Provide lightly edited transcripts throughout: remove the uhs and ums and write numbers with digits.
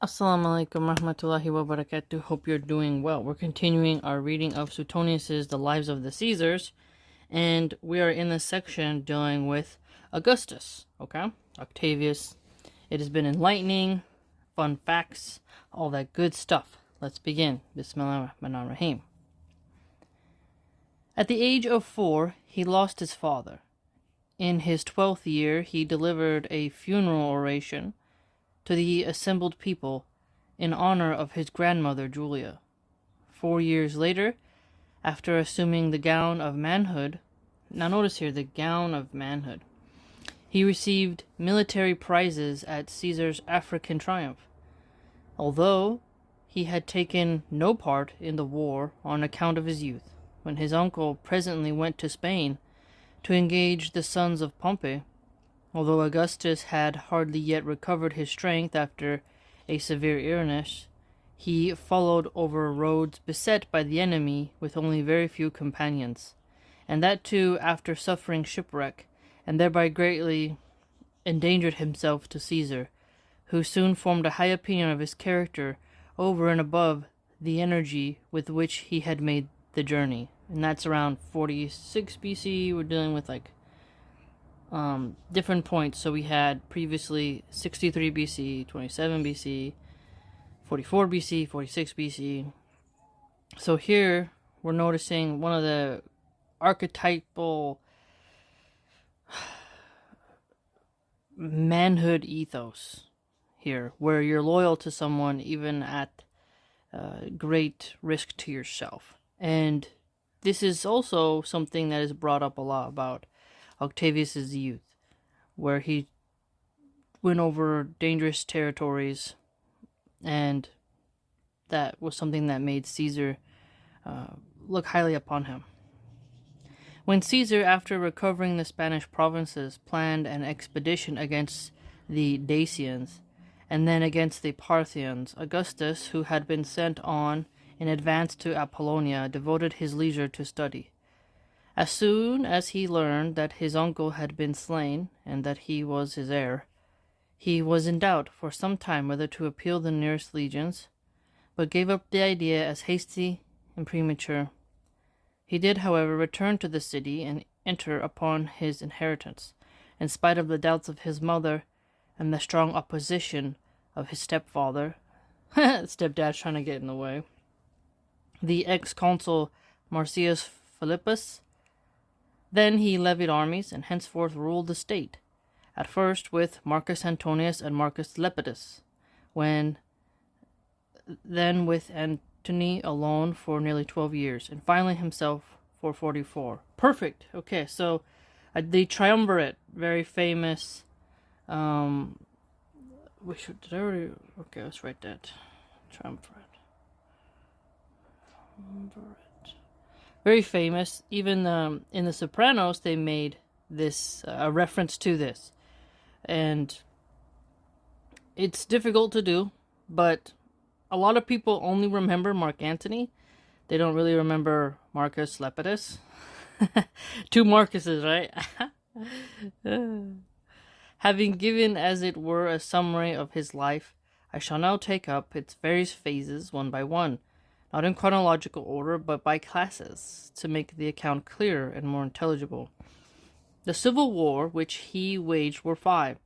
Assalamu alaikum rahmatullahi wa barakatuh. Hope you're doing well. We're continuing our reading of Suetonius's The Lives of the Caesars, and we are in the section dealing with Augustus, okay? Octavius. It has been enlightening, fun facts, all that good stuff. Let's begin. Bismillah ar-Rahman ar-Rahim. At the age of 4, he lost his father. In his 12th year, he delivered a funeral oration to the assembled people in honor of his grandmother Julia. 4 years later, after assuming the gown of manhood, now notice here the gown of manhood, he received military prizes at Caesar's African triumph. Although he had taken no part in the war on account of his youth, when his uncle presently went to Spain to engage the sons of Pompey, although Augustus had hardly yet recovered his strength after a severe illness, he followed over roads beset by the enemy with only very few companions, and that too after suffering shipwreck, and thereby greatly endangered himself to Caesar, who soon formed a high opinion of his character over and above the energy with which he had made the journey. And that's around 46 BC. We're dealing with different points. So we had previously 63 BC, 27 BC, 44 BC, 46 BC. So here we're noticing one of the archetypal manhood ethos here, where you're loyal to someone even at great risk to yourself. And this is also something that is brought up a lot about Octavius's youth, where he went over dangerous territories, and that was something that made Caesar look highly upon him. When Caesar, after recovering the Spanish provinces, planned an expedition against the Dacians and then against the Parthians, Augustus, who had been sent on in advance to Apollonia, devoted his leisure to study. As soon as he learned that his uncle had been slain and that he was his heir, he was in doubt for some time whether to appeal the nearest legions, but gave up the idea as hasty and premature. He did, however, return to the city and enter upon his inheritance, in spite of the doubts of his mother and the strong opposition of his stepfather. Stepdad's trying to get in the way. The ex-consul Marcius Philippus. Then he levied armies and henceforth ruled the state, at first with Marcus Antonius and Marcus Lepidus, then with Antony alone for nearly 12 years, and finally himself for 44. Perfect. Okay, so the triumvirate, very famous. Did I already? Okay, let's write that. Triumvirate. Very famous. Even in The Sopranos, they made this a reference to this, and it's difficult to do. But a lot of people only remember Mark Antony. They don't really remember Marcus Lepidus. Two Marcuses, right? Having given, as it were, a summary of his life, I shall now take up its various phases one by one, not in chronological order, but by classes, to make the account clearer and more intelligible. The civil war which he waged were 5,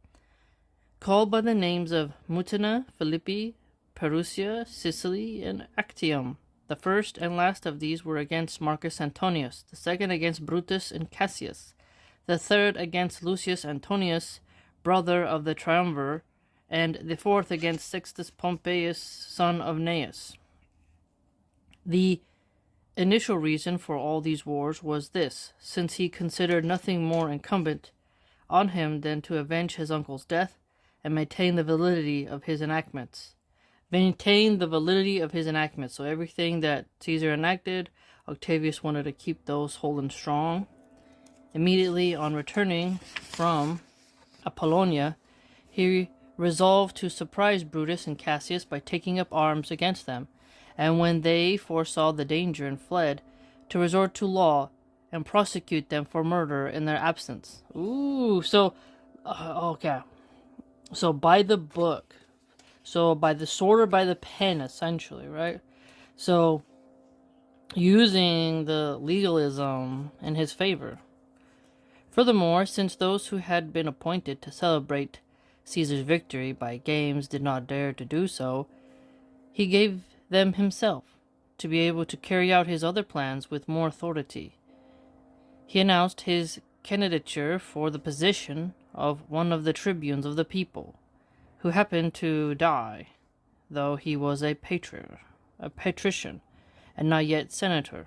called by the names of Mutina, Philippi, Perusia, Sicily, and Actium. The first and last of these were against Marcus Antonius, the second against Brutus and Cassius, the third against Lucius Antonius, brother of the triumvir, and the fourth against Sextus Pompeius, son of Gnaeus. The initial reason for all these wars was this: since he considered nothing more incumbent on him than to avenge his uncle's death and maintain the validity of his enactments. So everything that Caesar enacted, Octavius wanted to keep those holding strong. Immediately on returning from Apollonia, he resolved to surprise Brutus and Cassius by taking up arms against them, and when they foresaw the danger and fled, to resort to law and prosecute them for murder in their absence. Ooh, so, okay. So by the book. So by the sword or by the pen, essentially, right? So using the legalism in his favor. Furthermore, since those who had been appointed to celebrate Caesar's victory by games did not dare to do so, he gave them himself, to be able to carry out his other plans with more authority. He announced his candidature for the position of one of the tribunes of the people, who happened to die, though he was a patrician, and not yet senator.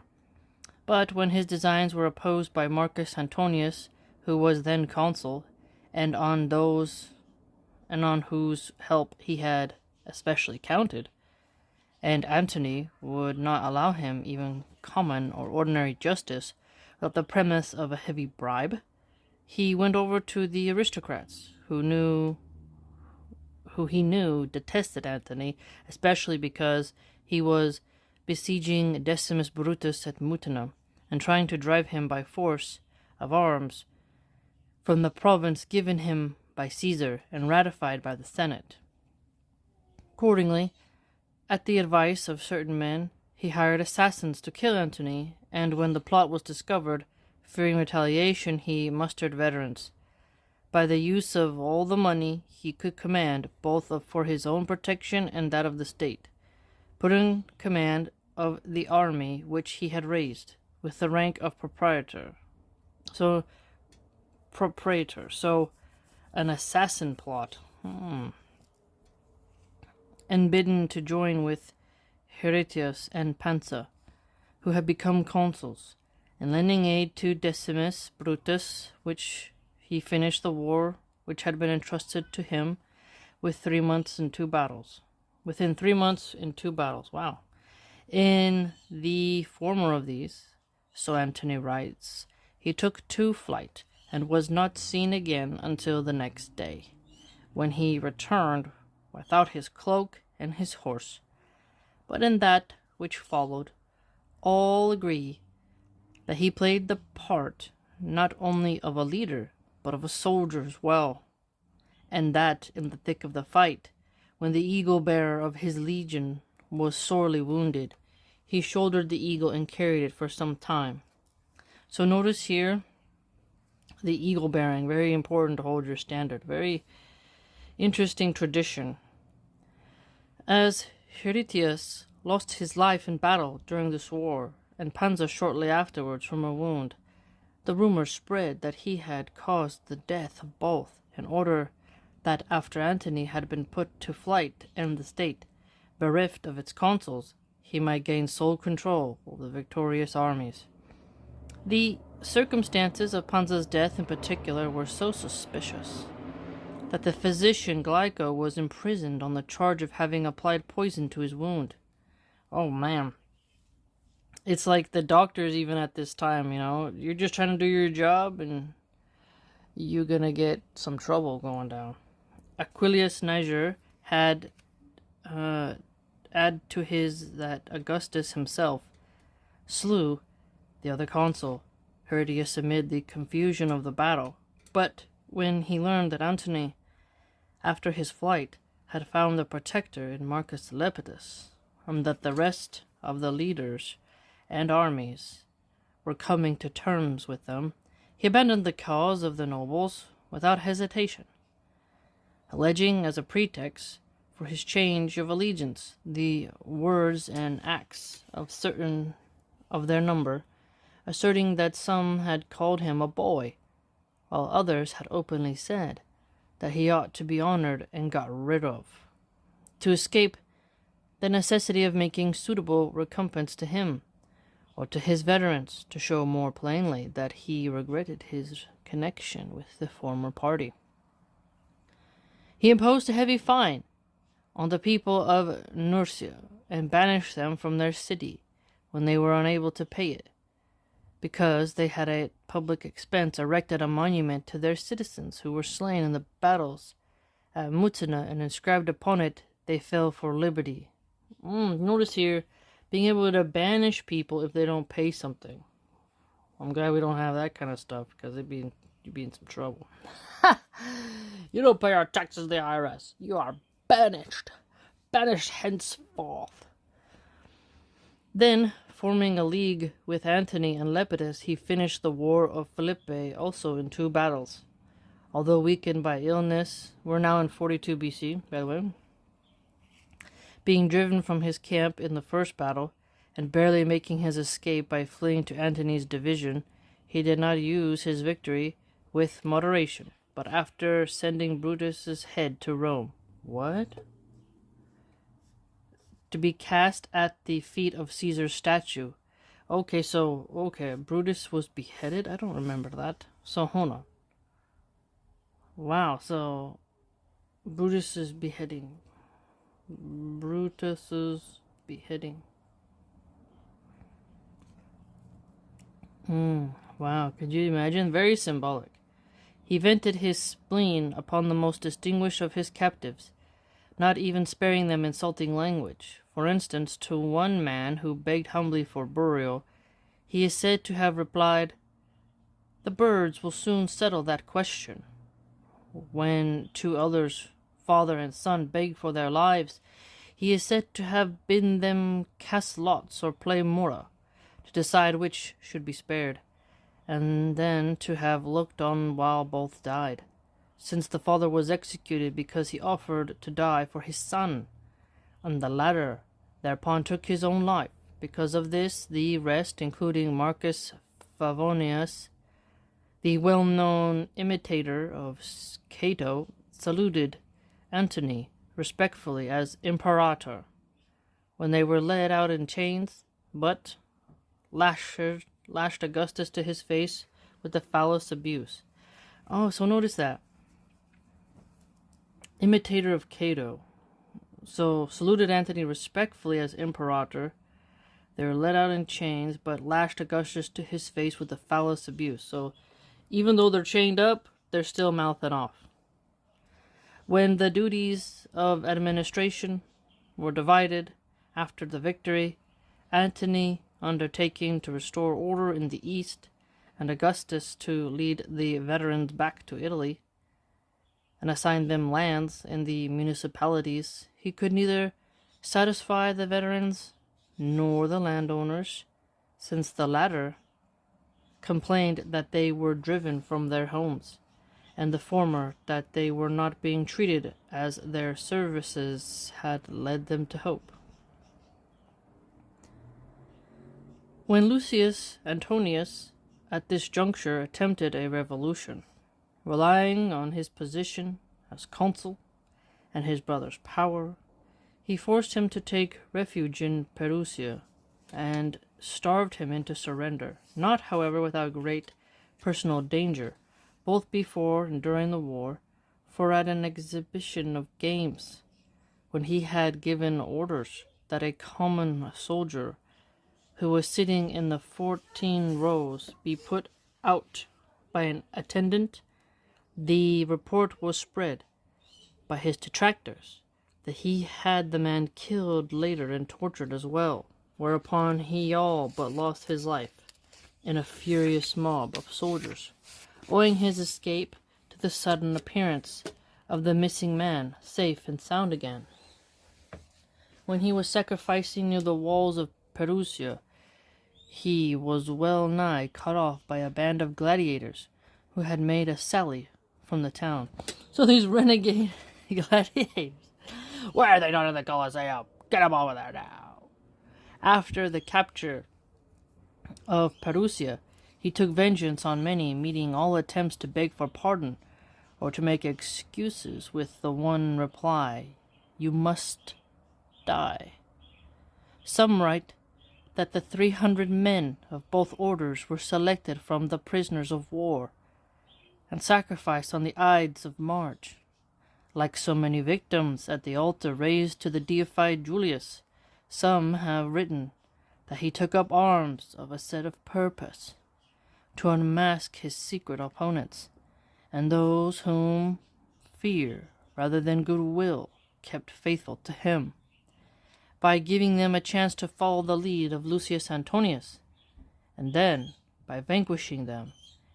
But when his designs were opposed by Marcus Antonius, who was then consul, and on whose help he had especially counted, and Antony would not allow him even common or ordinary justice without the premise of a heavy bribe, he went over to the aristocrats, who he knew detested Antony, especially because he was besieging Decimus Brutus at Mutina, and trying to drive him by force of arms from the province given him by Caesar and ratified by the Senate. Accordingly, at the advice of certain men, he hired assassins to kill Antony, and when the plot was discovered, fearing retaliation, he mustered veterans. By the use of all the money he could command, both for his own protection and that of the state, put in command of the army which he had raised, with the rank of propraetor. So, an assassin plot. And bidden to join with Heretius and Pansa, who had become consuls, and lending aid to Decimus Brutus, which he finished the war which had been entrusted to him within 3 months in 2 battles. Wow. In the former of these, so Antony writes, he took to flight, and was not seen again until the next day, when he returned without his cloak and his horse. But in that which followed, all agree that he played the part not only of a leader, but of a soldier as well, and that in the thick of the fight, when the eagle-bearer of his legion was sorely wounded, he shouldered the eagle and carried it for some time. So notice here, the eagle-bearing, very important to hold your standard, very interesting tradition. As Heretius lost his life in battle during this war, and Pansa shortly afterwards from a wound, the rumor spread that he had caused the death of both, in order that after Antony had been put to flight and the state bereft of its consuls, he might gain sole control of the victorious armies. The circumstances of Pansa's death in particular were so suspicious that the physician Glyco was imprisoned on the charge of having applied poison to his wound. Oh man. It's like the doctors even at this time, you're just trying to do your job and you're gonna get some trouble going down. Aquilius Niger had add to his that Augustus himself slew the other consul, Herodias, amid the confusion of the battle. But when he learned that Antony, after his flight, had found a protector in Marcus Lepidus, and that the rest of the leaders and armies were coming to terms with them, he abandoned the cause of the nobles without hesitation, alleging as a pretext for his change of allegiance the words and acts of certain of their number, asserting that some had called him a boy, while others had openly said that he ought to be honored and got rid of, to escape the necessity of making suitable recompense to him, or to his veterans, to show more plainly that he regretted his connection with the former party. He imposed a heavy fine on the people of Nursia, and banished them from their city when they were unable to pay it, because they had at public expense erected a monument to their citizens who were slain in the battles at Mutina, and inscribed upon it, "They fell for liberty." Notice here, being able to banish people if they don't pay something. I'm glad we don't have that kind of stuff, because you'd be in some trouble. You don't pay our taxes to the IRS. You are banished. banished henceforth. Then, forming a league with Antony and Lepidus, he finished the war of Philippi also in 2 battles. Although weakened by illness, we're now in 42 BC, by the way. Being driven from his camp in the first battle, and barely making his escape by fleeing to Antony's division, he did not use his victory with moderation, but after sending Brutus's head to Rome. What? To be cast at the feet of Caesar's statue. Okay, Brutus was beheaded? I don't remember that. So, hold on. Wow, so Brutus's beheading. Wow, could you imagine? Very symbolic. He vented his spleen upon the most distinguished of his captives, not even sparing them insulting language. For instance, to one man who begged humbly for burial, he is said to have replied, "The birds will soon settle that question." When 2 others, father and son, begged for their lives, he is said to have bidden them cast lots or play mora, to decide which should be spared, and then to have looked on while both died, since the father was executed because he offered to die for his son, and the latter thereupon took his own life. Because of this, the rest, including Marcus Favonius, the well-known imitator of Cato, saluted Antony respectfully as imperator when they were led out in chains, but lashed Augustus to his face with the foulest abuse. Oh, so notice that. Imitator of Cato. So saluted Antony respectfully as imperator. They were led out in chains, but lashed Augustus to his face with the foulest abuse. So even though they're chained up, they're still mouthing off. When the duties of administration were divided after the victory, Antony undertaking to restore order in the east, and Augustus to lead the veterans back to Italy, and assign them lands in the municipalities, he could neither satisfy the veterans nor the landowners, since the latter complained that they were driven from their homes, and the former that they were not being treated as their services had led them to hope. When Lucius Antonius at this juncture attempted a revolution, relying on his position as consul and his brother's power, he forced him to take refuge in Perusia and starved him into surrender, not, however, without great personal danger, both before and during the war, for at an exhibition of games, when he had given orders that a common soldier who was sitting in the 14 rows be put out by an attendant, the report was spread by his detractors that he had the man killed later and tortured as well, whereupon he all but lost his life in a furious mob of soldiers, owing his escape to the sudden appearance of the missing man, safe and sound again. When he was sacrificing near the walls of Perusia, he was well nigh cut off by a band of gladiators who had made a sally from the town. So these renegade gladiators, why are they not in the Colosseum? Get them over there now. After the capture of Perusia, he took vengeance on many, meeting all attempts to beg for pardon or to make excuses with the one reply, "You must die." Some write that the 300 men of both orders were selected from the prisoners of war and sacrificed on the Ides of March, like so many victims at the altar raised to the deified Julius. Some have written that he took up arms of a set of purpose to unmask his secret opponents, and those whom fear rather than goodwill kept faithful to him, by giving them a chance to follow the lead of Lucius Antonius, and then by vanquishing them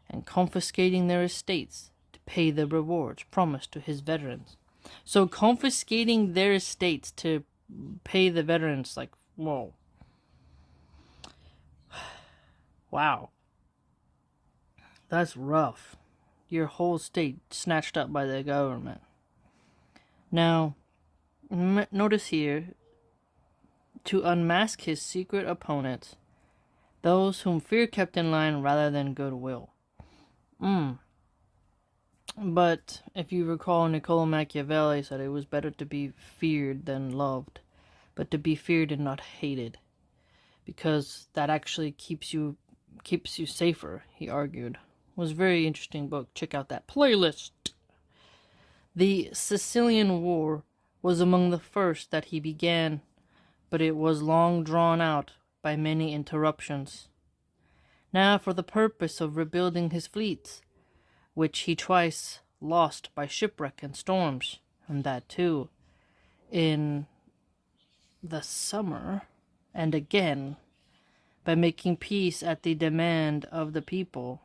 and confiscating their estates to pay the rewards promised to his veterans. So confiscating their estates to pay the veterans, like, whoa. Wow. That's rough. Your whole state snatched up by the government. Now, notice here, to unmask his secret opponents, those whom fear kept in line rather than goodwill. But if you recall, Niccolo Machiavelli said it was better to be feared than loved, but to be feared and not hated, because that actually keeps you safer, he argued. It was a very interesting book. Check out that playlist. The Sicilian War was among the first that he began, but it was long drawn out by many interruptions. Now, for the purpose of rebuilding his fleets, which he twice lost by shipwreck and storms, and that too in the summer, and again by making peace at the demand of the people,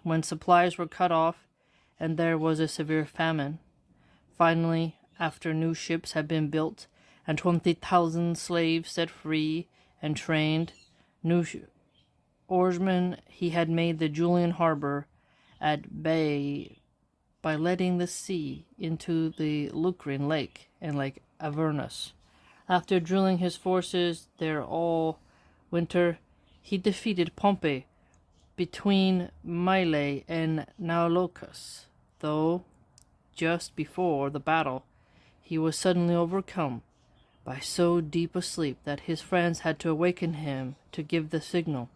when supplies were cut off and there was a severe famine. Finally, after new ships had been built and 20,000 slaves set free and trained, new oarsmen, he had made the Julian harbor at bay by letting the sea into the Lucrine Lake and Lake Avernus. After drilling his forces there all winter, he defeated Pompey between Mylae and Naulochus, though just before the battle he was suddenly overcome by so deep a sleep that his friends had to awaken him to give the signal.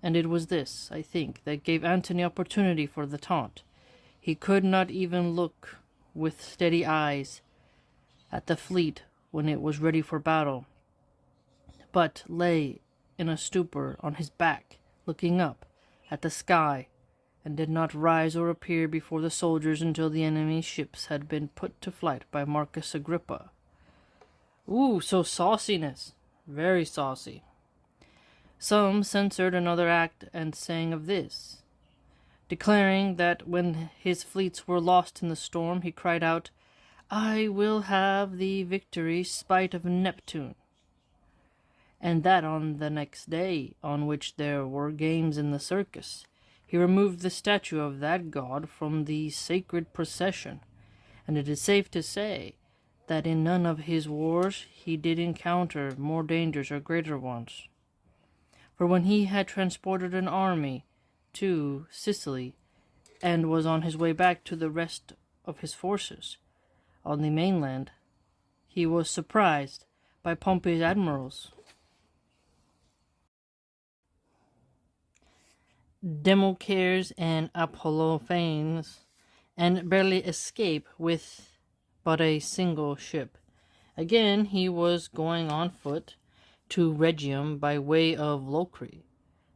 And it was this, I think, that gave Antony opportunity for the taunt. He could not even look with steady eyes at the fleet when it was ready for battle, but lay in a stupor on his back, looking up at the sky, and did not rise or appear before the soldiers until the enemy's ships had been put to flight by Marcus Agrippa. Ooh, so sauciness. Very saucy. Some censored another act and sang of this, declaring that when his fleets were lost in the storm, he cried out, "I will have the victory spite of Neptune," and that on the next day, on which there were games in the circus, he removed the statue of that god from the sacred procession, and it is safe to say that in none of his wars he did encounter more dangers or greater ones. For when he had transported an army to Sicily, and was on his way back to the rest of his forces on the mainland, he was surprised by Pompey's admirals, Democeres and Apollophanes, and barely escape with but a single ship. Again he was going on foot to Rhegium by way of Locri.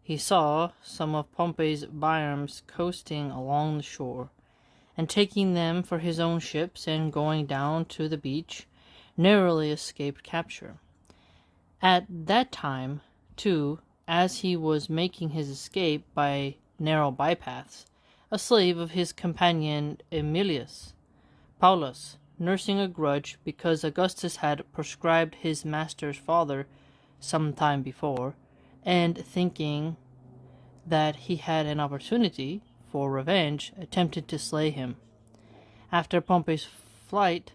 He saw some of Pompey's biarms coasting along the shore, and taking them for his own ships and going down to the beach, narrowly escaped capture. At that time, too, as he was making his escape by narrow bypaths, a slave of his companion Aemilius Paulus, nursing a grudge because Augustus had proscribed his master's father some time before, and thinking that he had an opportunity for revenge, attempted to slay him. After Pompey's flight,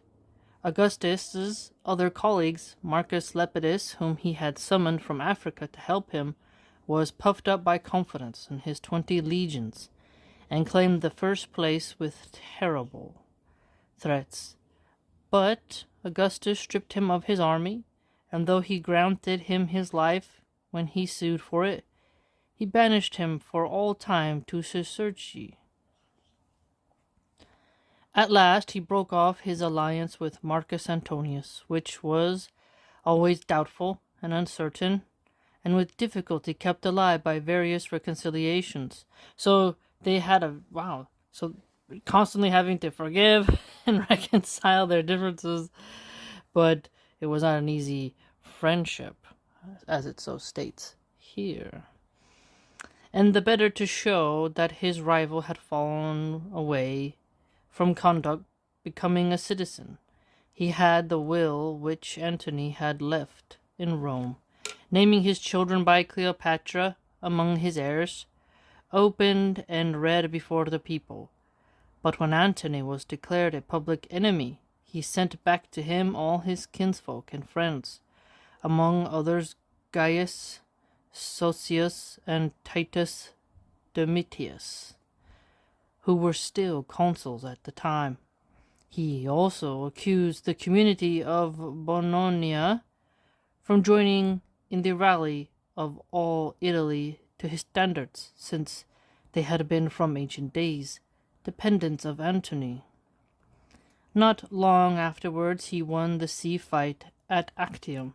Augustus's other colleagues, Marcus Lepidus, whom he had summoned from Africa to help him, was puffed up by confidence in his 20 legions, and claimed the first place with terrible threats. But Augustus stripped him of his army, and though he granted him his life when he sued for it, he banished him for all time to Circe. At last he broke off his alliance with Marcus Antonius, which was always doubtful and uncertain, and with difficulty kept alive by various reconciliations. So they had so constantly having to forgive and reconcile their differences, but it was not an easy friendship, as it so states here. And the better to show that his rival had fallen away from conduct becoming a citizen. He had the will which Antony had left in Rome, naming his children by Cleopatra among his heirs, opened and read before the people. But when Antony was declared a public enemy, he sent back to him all his kinsfolk and friends, among others Gaius, Sosius, and Titus Domitius, who were still consuls at the time. He also accused the community of Bononia from joining in the rally of all Italy to his standards, since they had been from ancient days dependents of Antony. Not long afterwards he won the sea fight at Actium,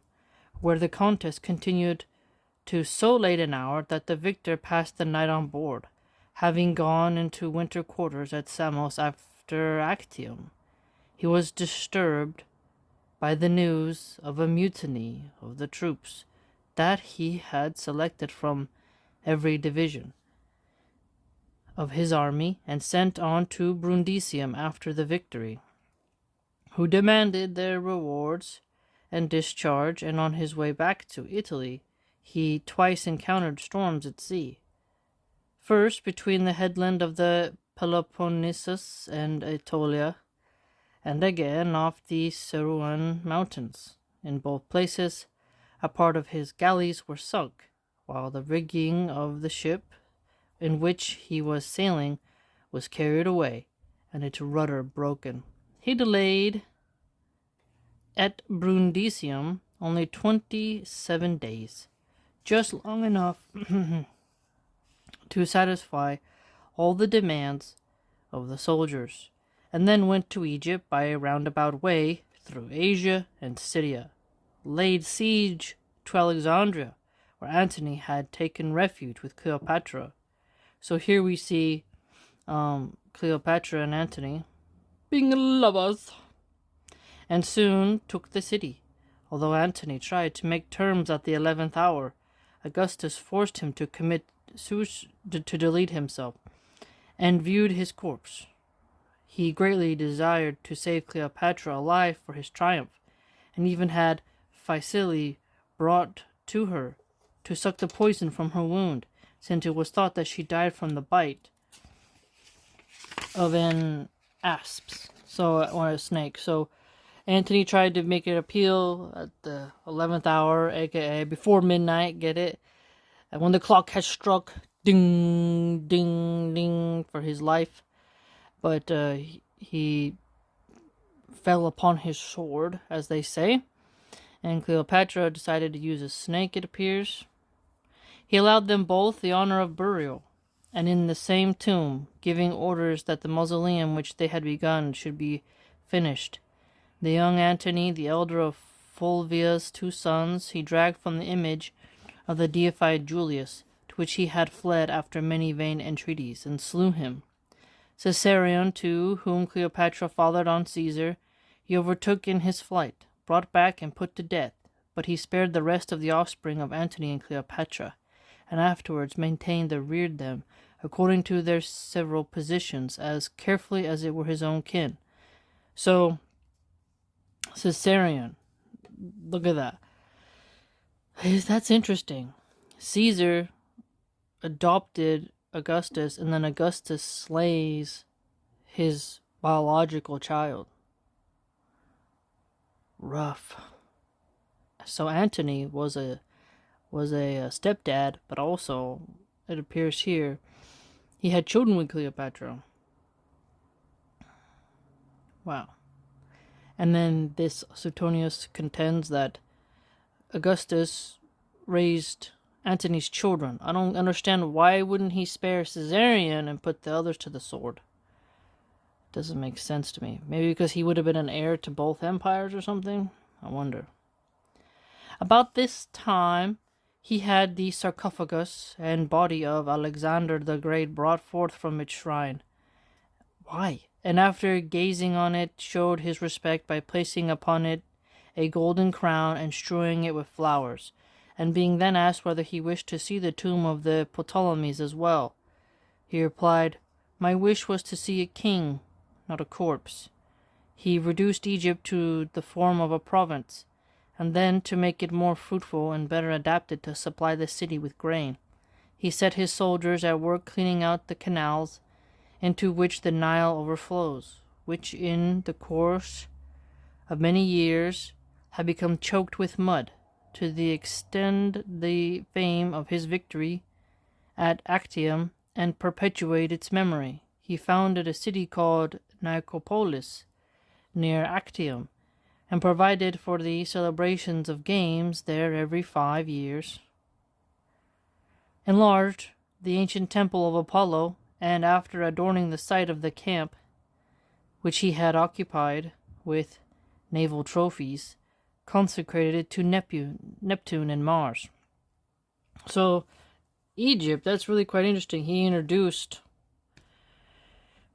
where the contest continued to so late an hour that the victor passed the night on board, having gone into winter quarters at Samos after Actium. He was disturbed by the news of a mutiny of the troops that he had selected from every division of his army and sent on to Brundisium after the victory, who demanded their rewards and discharge, and on his way back to Italy he twice encountered storms at sea. First between the headland of the Peloponnesus and Aetolia, and again off the Ceruan mountains. In both places a part of his galleys were sunk, while the rigging of the ship in which he was sailing was carried away, and its rudder broken. He delayed at Brundisium only 27 days, just long enough to satisfy all the demands of the soldiers, and then went to Egypt by a roundabout way through Asia and Syria, laid siege to Alexandria, where Antony had taken refuge with Cleopatra. So here we see Cleopatra and Antony being lovers, and soon took the city. Although Antony tried to make terms at the 11th hour, Augustus forced him to to delete himself, and viewed his corpse. He greatly desired to save Cleopatra alive for his triumph, and even had Phaesili brought to her to suck the poison from her wound, since it was thought that she died from the bite of an asp, or a snake. So Antony tried to make an appeal at the 11th hour, aka before midnight, get it? And when the clock had struck, ding, ding, ding, for his life. But he fell upon his sword, as they say, and Cleopatra decided to use a snake, it appears. He allowed them both the honor of burial, and in the same tomb, giving orders that the mausoleum which they had begun should be finished. The young Antony, the elder of Fulvia's 2 sons, he dragged from the image of the deified Julius, to which he had fled after many vain entreaties, and slew him. Caesarion, too, whom Cleopatra fathered on Caesar, he overtook in his flight, brought back and put to death, but he spared the rest of the offspring of Antony and Cleopatra, and afterwards maintained and reared them according to their several positions, as carefully as it were his own kin. So, Caesarion, look at that. That's interesting. Caesar adopted Augustus, and then Augustus slays his biological child. Rough. So Antony was a stepdad, but also, it appears here, he had children with Cleopatra. Wow. And then this Suetonius contends that Augustus raised Antony's children. I don't understand, why wouldn't he spare Caesarion and put the others to the sword? Doesn't make sense to me. Maybe because he would have been an heir to both empires or something? I wonder. About this time, he had the sarcophagus and body of Alexander the Great brought forth from its shrine. Why? And after gazing on it, showed his respect by placing upon it a golden crown and strewing it with flowers. And being then asked whether he wished to see the tomb of the Ptolemies as well, he replied, "My wish was to see a king, not a corpse." he reduced Egypt to the form of a province, and then, to make it more fruitful and better adapted to supply the city with grain, he set his soldiers at work cleaning out the canals into which the Nile overflows, which in the course of many years had become choked with mud, to the extend the fame of his victory at Actium and perpetuate its memory. He founded a city called Nicopolis near Actium, and provided for the celebrations of games there every 5 years. Enlarged the ancient temple of Apollo, and after adorning the site of the camp, which he had occupied, with naval trophies, consecrated it to Neptune and Mars. So, Egypt, that's really quite interesting. He introduced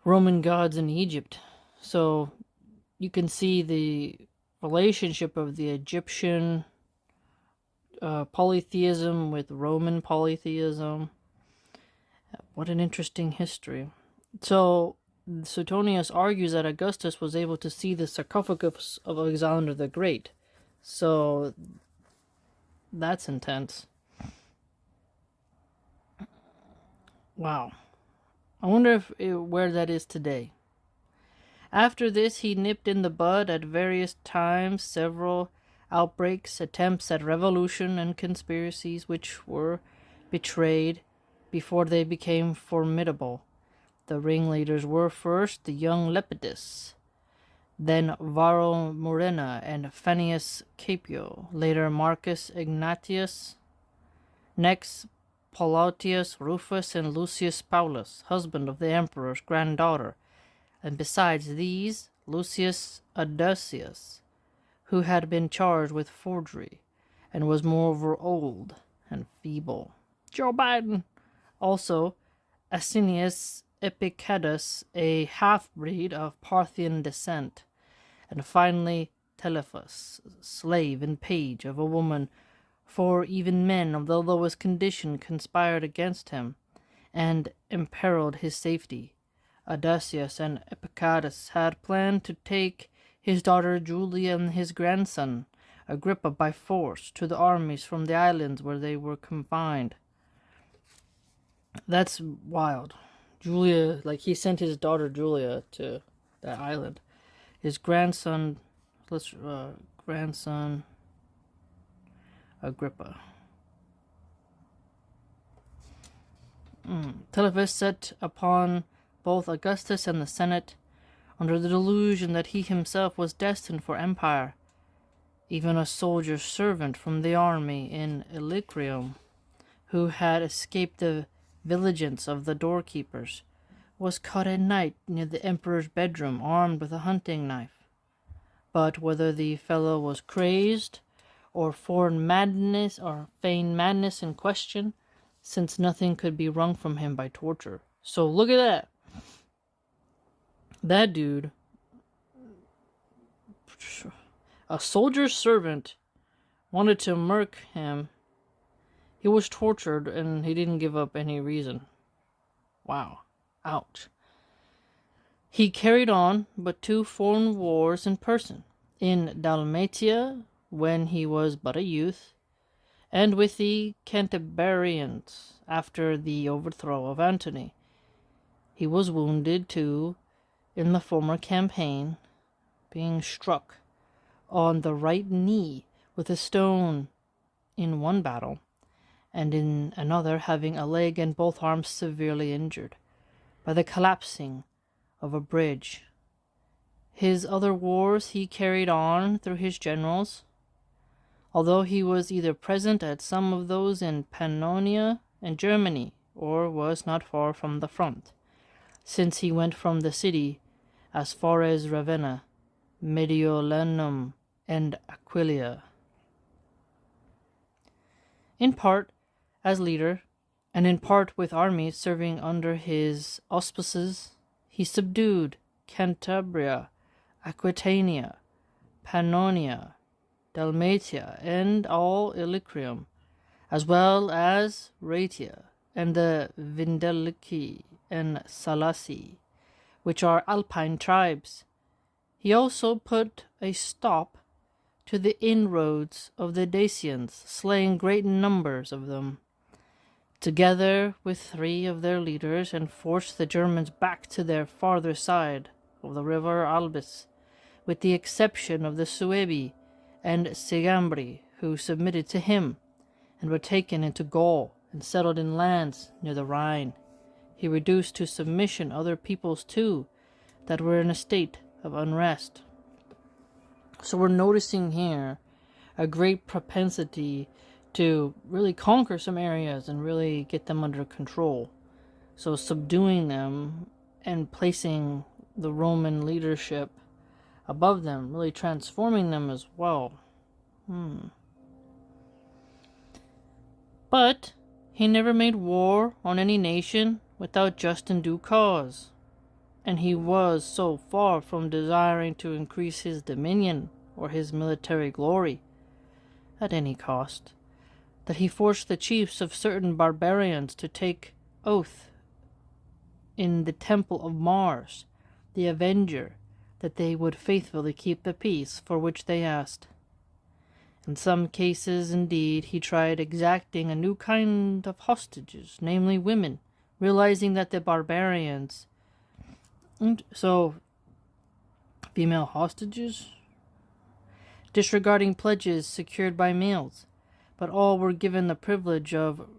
Roman gods in Egypt. So, you can see the relationship of the Egyptian polytheism with Roman polytheism. What an interesting history. So, Suetonius argues that Augustus was able to see the sarcophagus of Alexander the Great. So, that's intense. Wow. I wonder where that is today. After this, he nipped in the bud at various times several outbreaks, attempts at revolution, and conspiracies which were betrayed before they became formidable. The ringleaders were first the young Lepidus, then Varro Murena and Fannius Capio, later Marcus Ignatius, next Plautius Rufus and Lucius Paulus, husband of the emperor's granddaughter, and besides these, Lucius Adasius, who had been charged with forgery, and was moreover old and feeble. Joe Biden. Also, Asinius Epicadus, a half-breed of Parthian descent, and finally Telephus, slave and page of a woman, for even men of the lowest condition conspired against him, and imperiled his safety. Adasius and Epicadus had planned to take his daughter Julia and his grandson Agrippa by force to the armies from the islands where they were confined. That's wild. Julia, like he sent his daughter Julia to that island. His grandson, grandson Agrippa. Telephus set upon both Augustus and the Senate, under the delusion that he himself was destined for empire. Even a soldier's servant from the army in Illyricum, who had escaped the vigilance of the doorkeepers, was caught at night near the emperor's bedroom, armed with a hunting knife. But whether the fellow was crazed, or feigned madness in question, since nothing could be wrung from him by torture. So look at that. That dude, a soldier's servant, wanted to murk him. He was tortured and he didn't give up any reason. Wow. Ouch. He carried on but 2 foreign wars in person, in Dalmatia when he was but a youth, and with the Cantabrians after the overthrow of Antony. He was wounded too in the former campaign, being struck on the right knee with a stone in one battle, and in another having a leg and both arms severely injured by the collapsing of a bridge. His other wars he carried on through his generals, although he was either present at some of those in Pannonia and Germany, or was not far from the front, since he went from the city as far as Ravenna, Mediolanum, and Aquileia. In part as leader, and in part with armies serving under his auspices, he subdued Cantabria, Aquitania, Pannonia, Dalmatia, and all Illyricum, as well as Raetia, and the Vindelici and Salaci, which are Alpine tribes. He also put a stop to the inroads of the Dacians, slaying great numbers of them, together with 3 of their leaders, and forced the Germans back to their farther side of the river Albis, with the exception of the Suebi and Segambri, who submitted to him, and were taken into Gaul and settled in lands near the Rhine. He reduced to submission other peoples too, that were in a state of unrest. So we're noticing here a great propensity to really conquer some areas and really get them under control. So subduing them and placing the Roman leadership above them, really transforming them as well. But he never made war on any nation without just and due cause, and he was so far from desiring to increase his dominion or his military glory at any cost, that he forced the chiefs of certain barbarians to take oath in the temple of Mars, the Avenger, that they would faithfully keep the peace for which they asked. In some cases, indeed, he tried exacting a new kind of hostages, namely women, realizing that the barbarians... So, female hostages? Disregarding pledges secured by males, but all were given the privilege of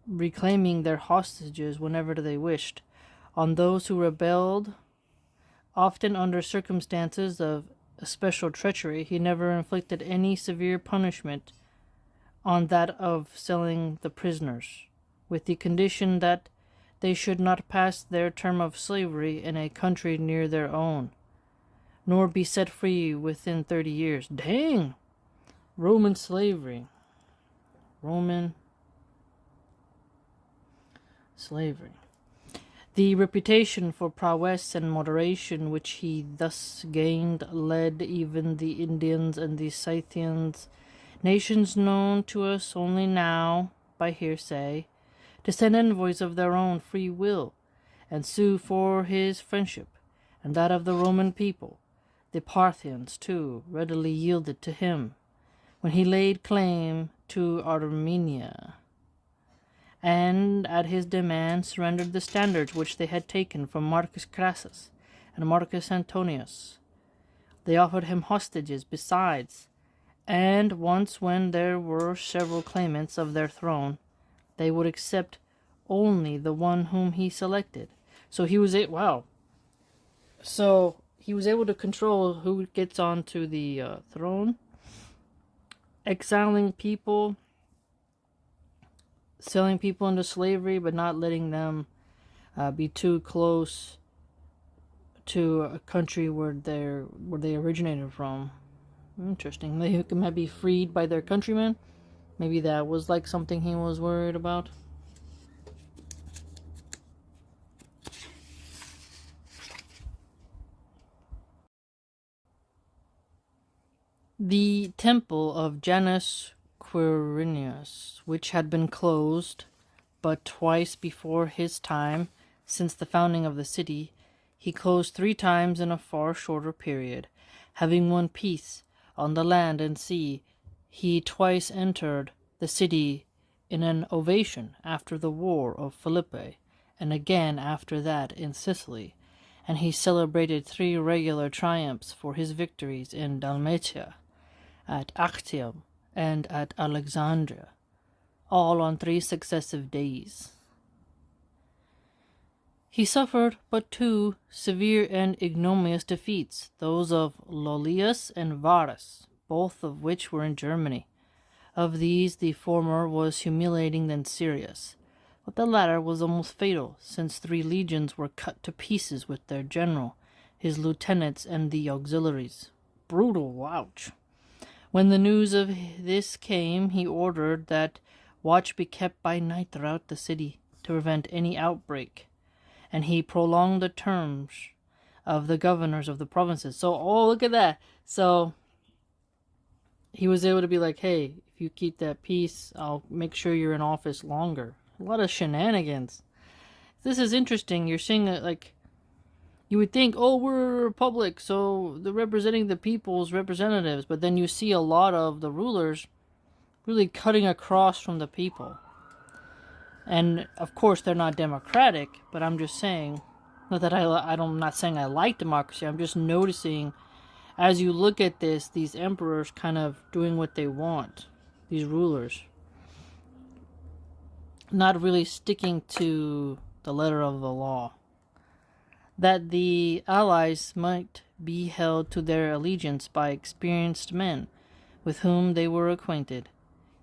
reclaiming their hostages whenever they wished. On those who rebelled, often under circumstances of special treachery, he never inflicted any severe punishment on that of selling the prisoners, with the condition that they should not pass their term of slavery in a country near their own, nor be set free within 30 years. Dang! Roman slavery. Roman slavery. The reputation for prowess and moderation which he thus gained led even the Indians and the Scythians, nations known to us only now by hearsay, to send envoys of their own free will, and sue for his friendship and that of the Roman people. The Parthians, too, readily yielded to him, when he laid claim to Armenia, and at his demand surrendered the standards which they had taken from Marcus Crassus and Marcus Antonius. They offered him hostages besides, and once when there were several claimants of their throne, they would accept only the one whom he selected. So he was So he was able to control who gets onto the throne, exiling people, selling people into slavery, but not letting them be too close to a country where they originated from. Interesting. They might be freed by their countrymen. Maybe that was like something he was worried about. The temple of Janus Quirinius, which had been closed but twice before his time, since the founding of the city, he closed 3 times in a far shorter period. Having won peace on the land and sea, he twice entered the city in an ovation after the war of Philippi, and again after that in Sicily, and he celebrated 3 regular triumphs for his victories in Dalmatia, at Actium, and at Alexandria, all on 3 successive days. He suffered but 2 severe and ignominious defeats, those of Lollius and Varus, both of which were in Germany. Of these, the former was humiliating than serious, but the latter was almost fatal, since 3 legions were cut to pieces with their general, his lieutenants, and the auxiliaries. Brutal, ouch. When the news of this came, he ordered that watch be kept by night throughout the city to prevent any outbreak, and he prolonged the terms of the governors of the provinces. So, look at that. So, he was able to be like, hey, if you keep that peace, I'll make sure you're in office longer. A lot of shenanigans. This is interesting. You're seeing that, You would think, oh, we're a republic, so they're representing the people's representatives. But then you see a lot of the rulers really cutting across from the people. And of course, they're not democratic, but I'm just saying, not that I'm not saying I like democracy. I'm just noticing, as you look at this, these emperors kind of doing what they want, these rulers, not really sticking to the letter of the law. That the allies might be held to their allegiance by experienced men with whom they were acquainted.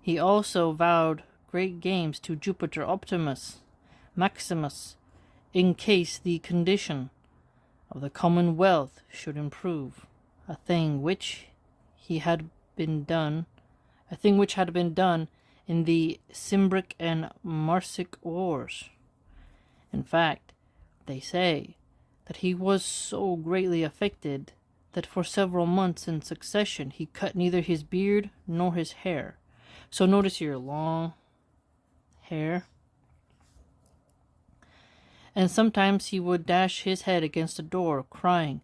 He also vowed great games to Jupiter Optimus Maximus, in case the condition of the commonwealth should improve, a thing which had been done in the Cimbric and Marsic wars. In fact, they say that he was so greatly affected that for several months in succession he cut neither his beard nor his hair. So notice your long hair. And sometimes he would dash his head against a door, crying,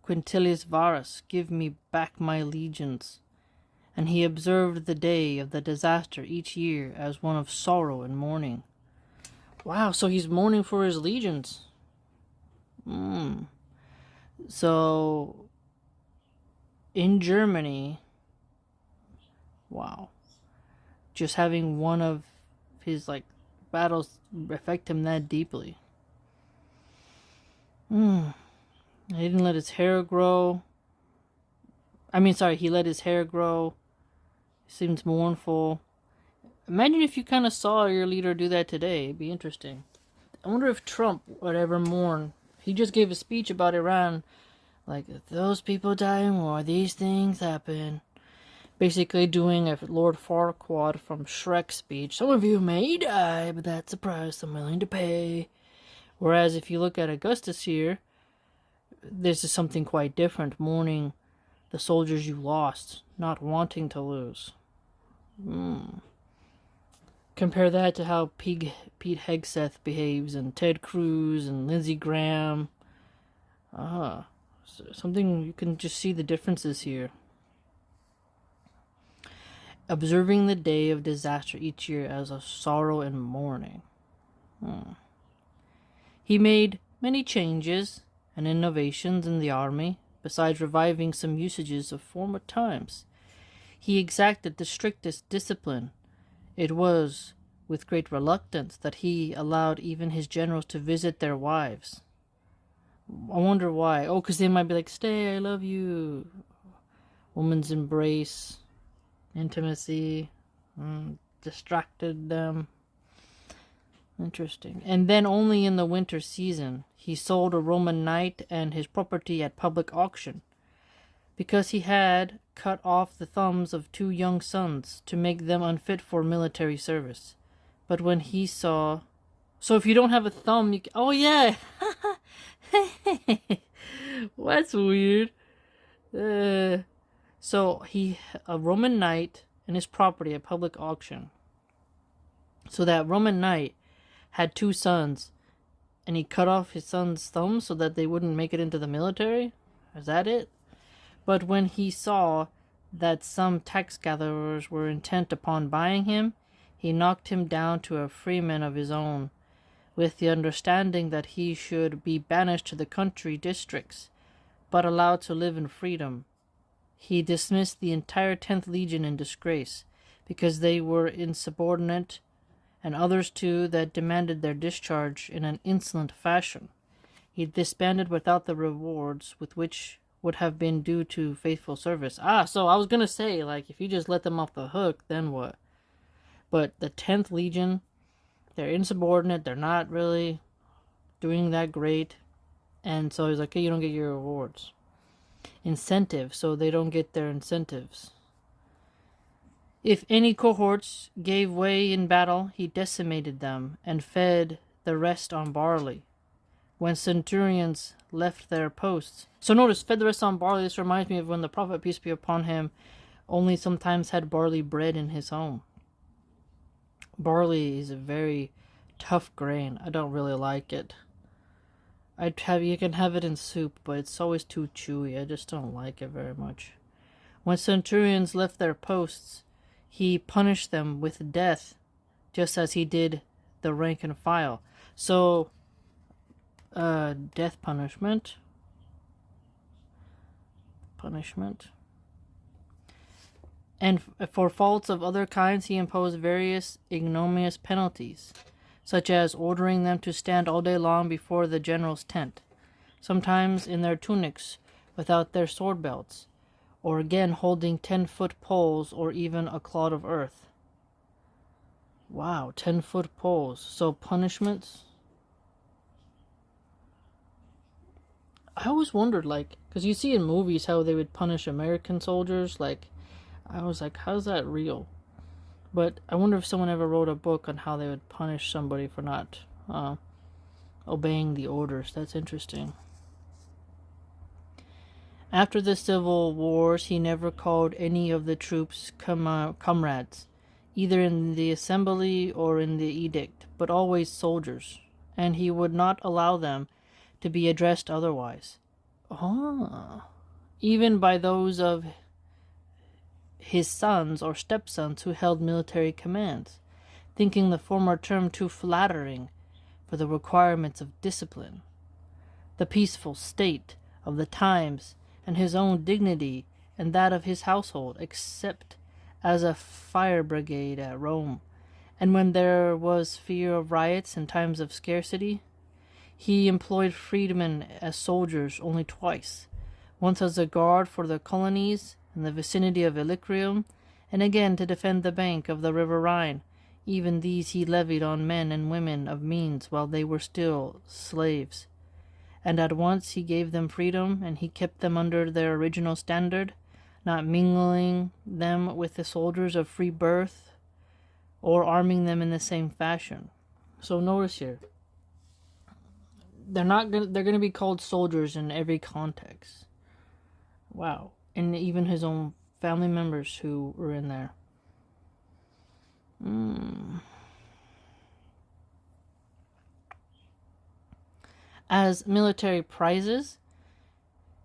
Quintilius Varus, give me back my legions. And he observed the day of the disaster each year as one of sorrow and mourning. Wow, so he's mourning for his legions. So, in Germany, wow, just having one of his, battles affect him that deeply. He didn't let his hair grow. He let his hair grow. He seems mournful. Imagine if you kind of saw your leader do that today. It'd be interesting. I wonder if Trump would ever mourn. He just gave a speech about Iran. Like, if those people die in war, these things happen. Basically doing a Lord Farquaad from Shrek speech. Some of you may die, but that's a price I'm willing to pay. Whereas if you look at Augustus here, this is something quite different. Mourning the soldiers you lost, not wanting to lose. Compare that to how Pete Hegseth behaves, and Ted Cruz and Lindsey Graham. Something you can just see the differences here. Observing the day of disaster each year as a sorrow and mourning. He made many changes and innovations in the army, besides reviving some usages of former times. He exacted the strictest discipline. It was with great reluctance that he allowed even his generals to visit their wives. I wonder why. Oh, because they might be like, stay, I love you. Woman's embrace, intimacy, distracted them. Interesting. And then only in the winter season, he sold a Roman knight and his property at public auction, because he had cut off the thumbs of 2 young sons to make them unfit for military service. But when he saw... So if you don't have a thumb, you can... Oh, yeah! That's weird. So a Roman knight and his property at public auction. So that Roman knight had 2 sons, and he cut off his son's thumbs so that they wouldn't make it into the military? Is that it? But when he saw that some tax gatherers were intent upon buying him, he knocked him down to a freeman of his own, with the understanding that he should be banished to the country districts, but allowed to live in freedom. He dismissed the entire 10th Legion in disgrace, because they were insubordinate, and others too that demanded their discharge in an insolent fashion. He disbanded without the rewards with which would have been due to faithful service. So I was going to say, if you just let them off the hook, then what? But the 10th Legion, they're insubordinate, they're not really doing that great, and so he's like, okay, you don't get your rewards. Incentive, so they don't get their incentives. If any cohorts gave way in battle, he decimated them and fed the rest on barley. When centurions left their posts. So notice, fed the rest on barley. This reminds me of when the prophet, peace be upon him, only sometimes had barley bread in his home. Barley is a very tough grain. I don't really like it. You can have it in soup, but it's always too chewy. I just don't like it very much. When centurions left their posts, he punished them with death, just as he did the rank and file. So, death punishment. And for faults of other kinds, he imposed various ignominious penalties, such as ordering them to stand all day long before the general's tent, sometimes in their tunics, without their sword belts, or again holding 10-foot poles or even a clod of earth. Wow, 10-foot poles. So punishments. I always wondered, like, because you see in movies how they would punish American soldiers, like, I was like, how's that real? But I wonder if someone ever wrote a book on how they would punish somebody for not obeying the orders. That's interesting. After the civil wars, he never called any of the troops comrades, either in the assembly or in the edict, but always soldiers, and he would not allow them to be addressed otherwise. Even by those of his sons or stepsons who held military commands, thinking the former term too flattering for the requirements of discipline. The peaceful state of the times and his own dignity and that of his household, except as a fire brigade at Rome, and when there was fear of riots in times of scarcity, he employed freedmen as soldiers only twice, once as a guard for the colonies in the vicinity of Illyricum, and again to defend the bank of the river Rhine. Even these he levied on men and women of means while they were still slaves. And at once he gave them freedom, and he kept them under their original standard, not mingling them with the soldiers of free birth, or arming them in the same fashion. So notice here, they're gonna be called soldiers in every context. Wow. And even his own family members who were in there. As military prizes,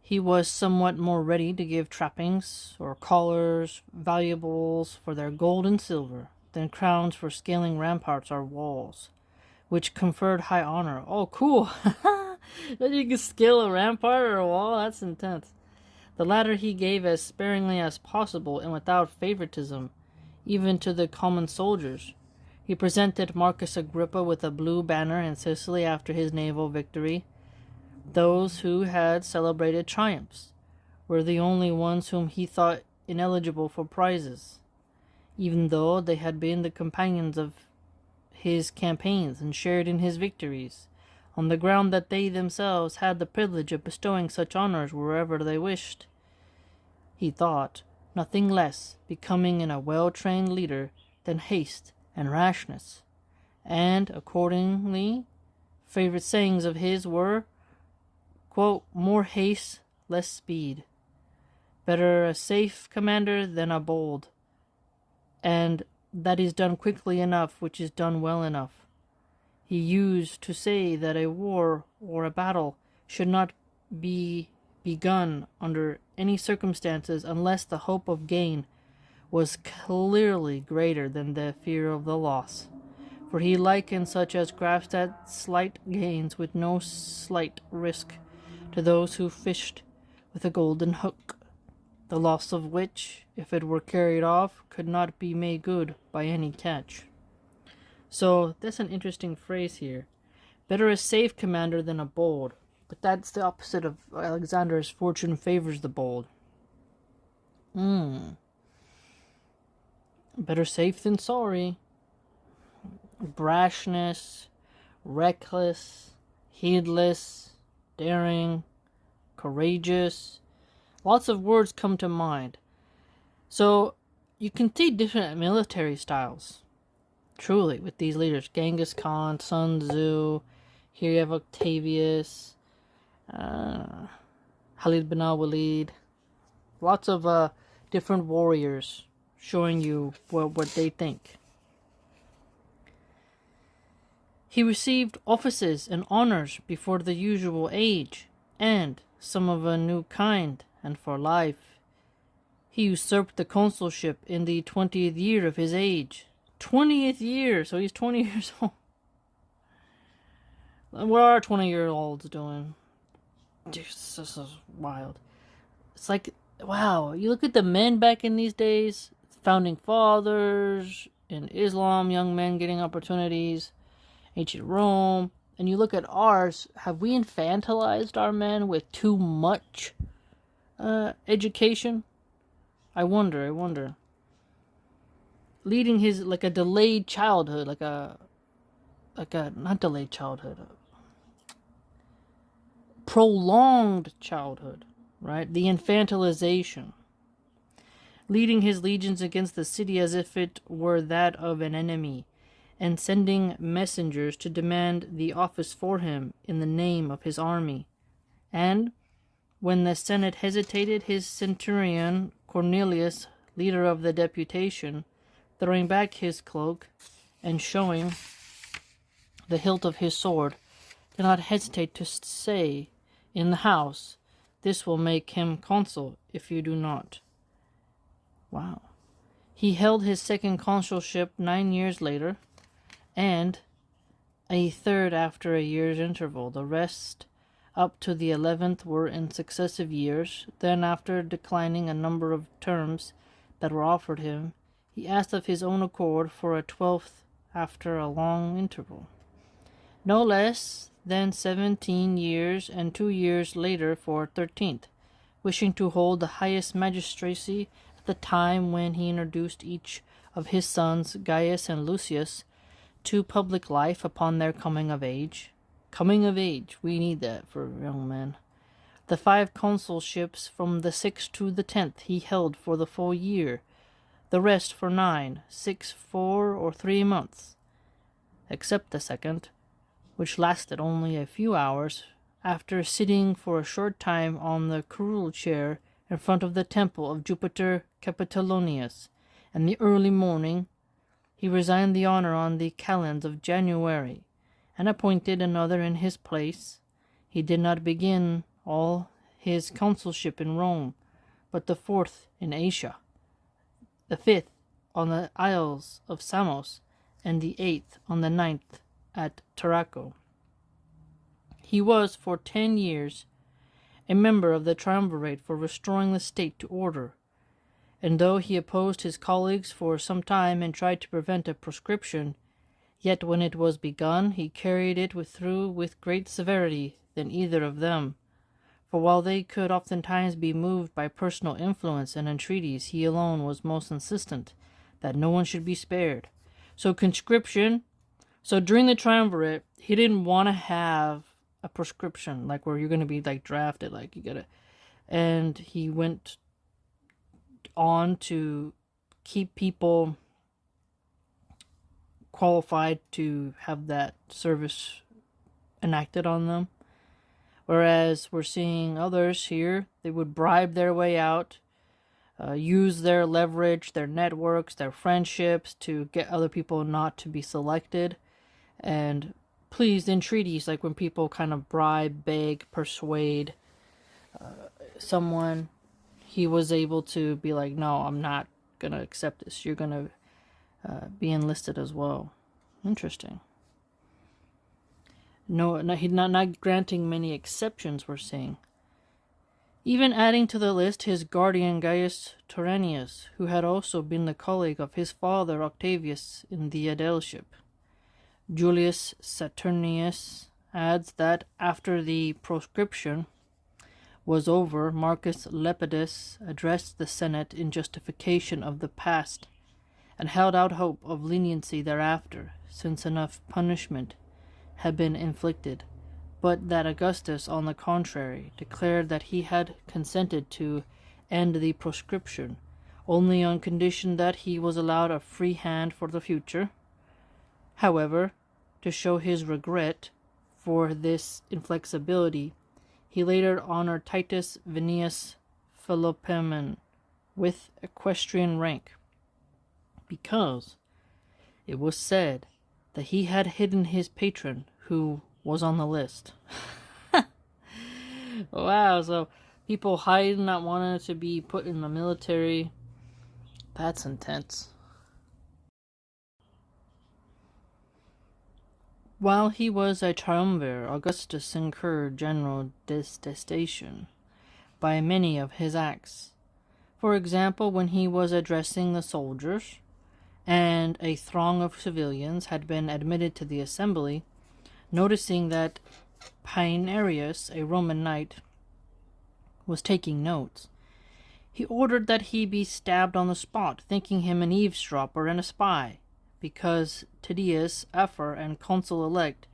he was somewhat more ready to give trappings or collars, valuables for their gold and silver, than crowns for scaling ramparts or walls, which conferred high honor. Oh, cool! That you can scale a rampart or a wall? That's intense. The latter he gave as sparingly as possible and without favoritism, even to the common soldiers. He presented Marcus Agrippa with a blue banner in Sicily after his naval victory. Those who had celebrated triumphs were the only ones whom he thought ineligible for prizes, even though they had been the companions of his campaigns and shared in his victories, on the ground that they themselves had the privilege of bestowing such honors wherever they wished. He thought nothing less becoming in a well-trained leader than haste and rashness, and accordingly favorite sayings of his were, quote, more haste, less speed. Better a safe commander than a bold, and that is done quickly enough which is done well enough. He used to say that a war or a battle should not be begun under any circumstances unless the hope of gain was clearly greater than the fear of the loss. For he likened such as grasped at slight gains with no slight risk to those who fished with a golden hook, the loss of which, if it were carried off, could not be made good by any catch. So that's an interesting phrase here. Better a safe commander than a bold. But that's the opposite of Alexander's fortune favors the bold. Better safe than sorry. Brashness, reckless, heedless, daring, courageous. Lots of words come to mind. So you can see different military styles. Truly, with these leaders. Genghis Khan, Sun Tzu. Here you have Octavius. Khalid bin al-Walid. Lots of different warriors showing you what they think. He received offices and honors before the usual age, and some of a new kind, and for life. He usurped the consulship in the 20th year of his age. 20th year, so he's 20 years old. What are 20-year-olds doing? This is wild. It's like, wow, you look at the men back in these days, founding fathers, in Islam, young men getting opportunities, ancient Rome, and you look at ours, have we infantilized our men with too much education? I wonder. Leading his, like a delayed childhood, like a, not delayed childhood, prolonged childhood, right? The infantilization. Leading his legions against the city as if it were that of an enemy, and sending messengers to demand the office for him in the name of his army. And, when the Senate hesitated, his centurion, Cornelius, leader of the deputation, throwing back his cloak and showing the hilt of his sword, did not hesitate to say in the house, "This will make him consul if you do not." Wow. He held his second consulship 9 years later, and a third after a year's interval. The rest, up to the 11th, were in successive years. Then, after declining a number of terms that were offered him, he asked of his own accord for a 12th after a long interval. No less than 17 years, and 2 years later for 13th, wishing to hold the highest magistracy at the time when he introduced each of his sons, Gaius and Lucius, to public life upon their coming of age. Coming of age, we need that for young men. The 5 consulships from the 6th to the 10th he held for the full year, the rest for 9, 6, 4, or 3 months, except the 2nd, which lasted only a few hours, after sitting for a short time on the curule chair in front of the temple of Jupiter Capitolonius. In the early morning he resigned the honor on the calends of January, and appointed another in his place. He did not begin all his consulship in Rome, but the 4th in Asia, the 5th on the Isles of Samos, and the 8th on the 9th at Tarraco. He was for 10 years a member of the triumvirate for restoring the state to order, and though he opposed his colleagues for some time and tried to prevent a proscription, yet when it was begun he carried it through with great severity than either of them. For while they could oftentimes be moved by personal influence and entreaties, he alone was most insistent that no one should be spared. So during the triumvirate, he didn't want to have a proscription, like where you're going to be like drafted, like you gotta, and he went on to keep people qualified to have that service enacted on them. Whereas we're seeing others here, they would bribe their way out, use their leverage, their networks, their friendships to get other people not to be selected. And pleased entreaties, like when people kind of bribe, beg, persuade someone, he was able to be like, no, I'm not going to accept this. You're going to be enlisted as well. Interesting. No, he's not granting many exceptions, we're seeing. Even adding to the list his guardian Gaius Tyrannius, who had also been the colleague of his father Octavius in the aedileship. Julius Suetonius adds that after the proscription was over, Marcus Lepidus addressed the Senate in justification of the past, and held out hope of leniency thereafter, since enough punishment had been inflicted, but that Augustus, on the contrary, declared that he had consented to end the proscription, only on condition that he was allowed a free hand for the future. However, to show his regret for this inflexibility, he later honored Titus Venius Philopoemen with equestrian rank, because it was said, that he had hidden his patron, who was on the list. Wow, so people hiding, not wanting to be put in the military. That's intense. While he was a triumvir, Augustus incurred general detestation by many of his acts. For example, when he was addressing the soldiers, and a throng of civilians had been admitted to the assembly, noticing that Pinerius, a Roman knight, was taking notes, he ordered that he be stabbed on the spot, thinking him an eavesdropper and a spy, because Tedius, Afer, and consul-elect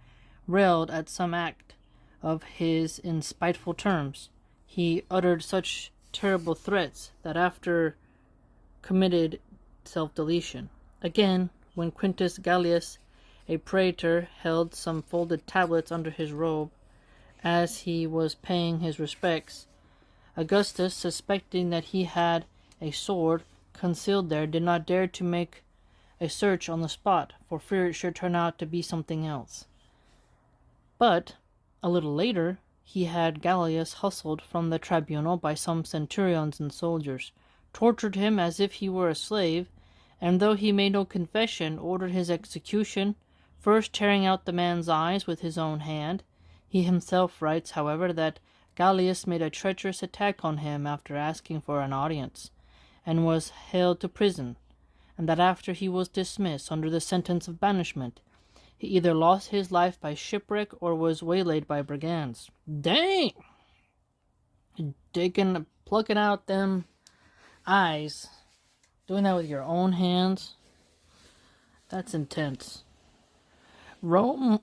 railed at some act of his in spiteful terms. He uttered such terrible threats that after committed self-deletion. Again, when Quintus Gallius, a praetor, held some folded tablets under his robe, as he was paying his respects, Augustus, suspecting that he had a sword concealed there, did not dare to make a search on the spot, for fear it should turn out to be something else. But, a little later, he had Gallius hustled from the tribunal by some centurions and soldiers, tortured him as if he were a slave, and though he made no confession, ordered his execution, first tearing out the man's eyes with his own hand. He himself writes, however, that Gallius made a treacherous attack on him after asking for an audience, and was haled to prison, and that after he was dismissed under the sentence of banishment, he either lost his life by shipwreck or was waylaid by brigands. Dang! Plucking out them eyes, doing that with your own hands, that's intense. Rome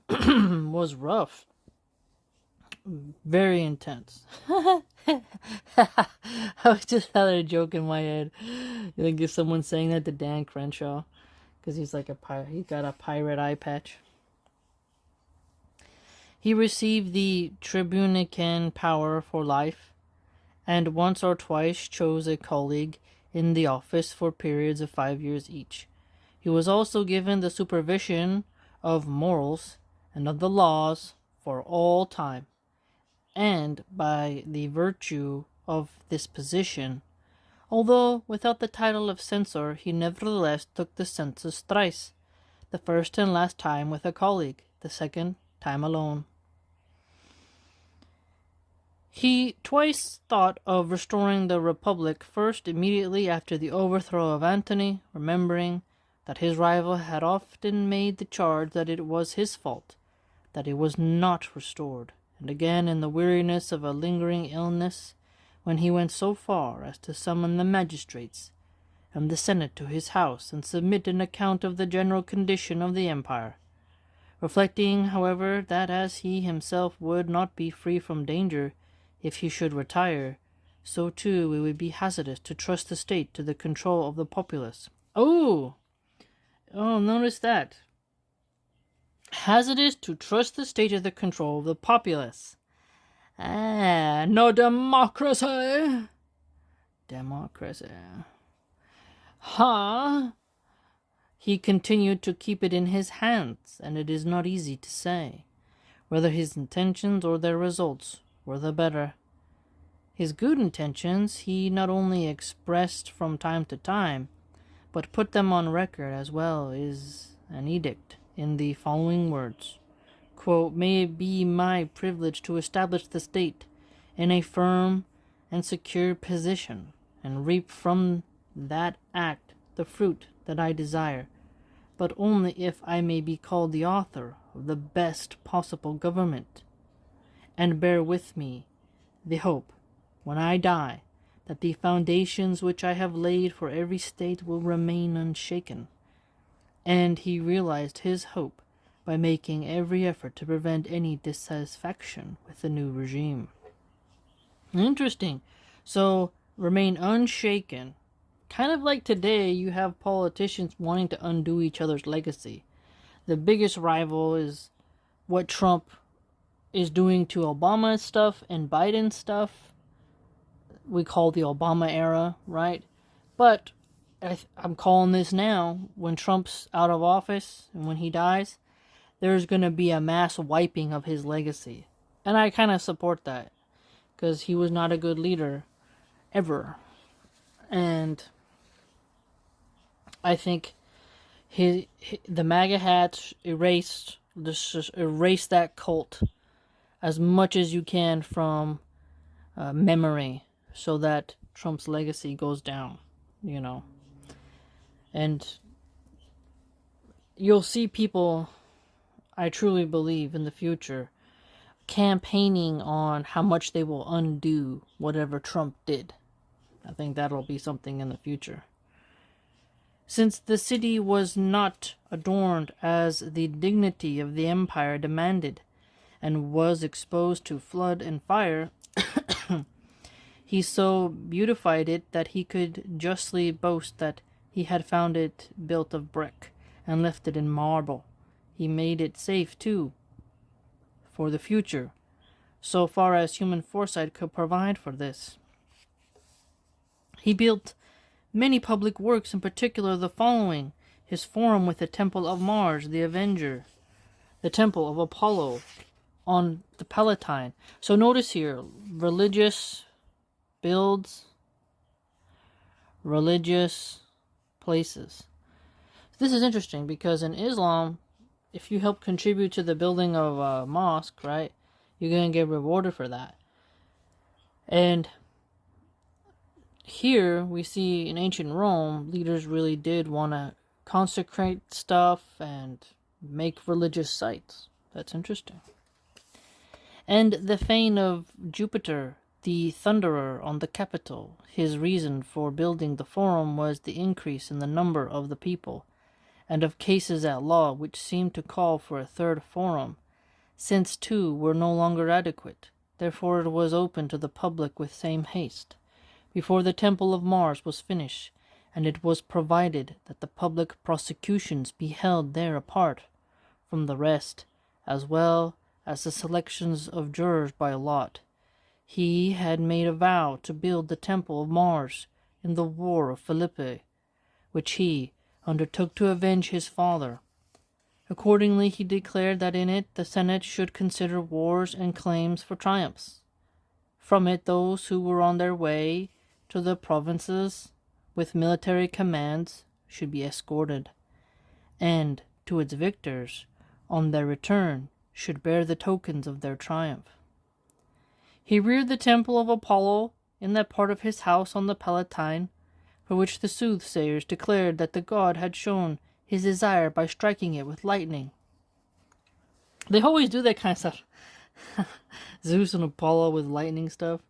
was rough. Very intense. I was just having a joke in my head. You think if someone's saying that to Dan Crenshaw, because he's like a pirate, he got a pirate eye patch. He received the tribunican power for life, and once or twice chose a colleague in the office for periods of 5 years each. He was also given the supervision of morals and of the laws for all time, and by the virtue of this position, although without the title of censor, he nevertheless took the census thrice, the first and last time with a colleague, the second time alone. He twice thought of restoring the republic, first immediately after the overthrow of Antony, remembering that his rival had often made the charge that it was his fault that it was not restored, and again in the weariness of a lingering illness, when he went so far as to summon the magistrates and the Senate to his house and submit an account of the general condition of the empire, reflecting, however, that as he himself would not be free from danger if he should retire, so too it would be hazardous to trust the state to the control of the populace. Oh, notice that. Hazardous to trust the state to the control of the populace. No democracy. Democracy. He continued to keep it in his hands, and it is not easy to say whether his intentions or their results were the better. His good intentions he not only expressed from time to time, but put them on record as well as an edict in the following words, quote, "May it be my privilege to establish the state in a firm and secure position, and reap from that act the fruit that I desire, but only if I may be called the author of the best possible government, and bear with me the hope, when I die, that the foundations which I have laid for every state will remain unshaken." And he realized his hope by making every effort to prevent any dissatisfaction with the new regime. Interesting. So, remain unshaken. Kind of like today, you have politicians wanting to undo each other's legacy. The biggest rival is what Trump is doing to Obama's stuff and Biden's stuff. We call the Obama era, right? But I'm calling this now, when Trump's out of office and when he dies, there's going to be a mass wiping of his legacy. And I kind of support that, because he was not a good leader ever. And I think the MAGA hats erase that cult as much as you can from memory, so that Trump's legacy goes down, And you'll see people, I truly believe, in the future campaigning on how much they will undo whatever Trump did. I think that'll be something in the future. Since the city was not adorned as the dignity of the empire demanded, and was exposed to flood and fire, he so beautified it that he could justly boast that he had found it built of brick, and left it in marble. He made it safe, too, for the future, so far as human foresight could provide for this. He built many public works, in particular the following: his forum with the Temple of Mars, the Avenger, the Temple of Apollo on the Palatine. So notice here, religious builds, religious places. This is interesting because in Islam, if you help contribute to the building of a mosque, right, you're going to get rewarded for that. And here we see in ancient Rome, leaders really did want to consecrate stuff and make religious sites. That's interesting. And the fane of Jupiter, the thunderer, on the Capitol. His reason for building the forum was the increase in the number of the people, and of cases at law which seemed to call for a third forum, since two were no longer adequate. Therefore it was opened to the public with same haste, before the Temple of Mars was finished, and it was provided that the public prosecutions be held there apart from the rest, as well as the selections of jurors by lot. He had made a vow to build the Temple of Mars in the war of Philippi, which he undertook to avenge his father. Accordingly, he declared that in it the Senate should consider wars and claims for triumphs. From it, those who were on their way to the provinces with military commands should be escorted, and to its victors, on their return, should bear the tokens of their triumph. He reared the Temple of Apollo in that part of his house on the Palatine, for which the soothsayers declared that the god had shown his desire by striking it with lightning. They always do that kind of stuff. Zeus and Apollo with lightning stuff.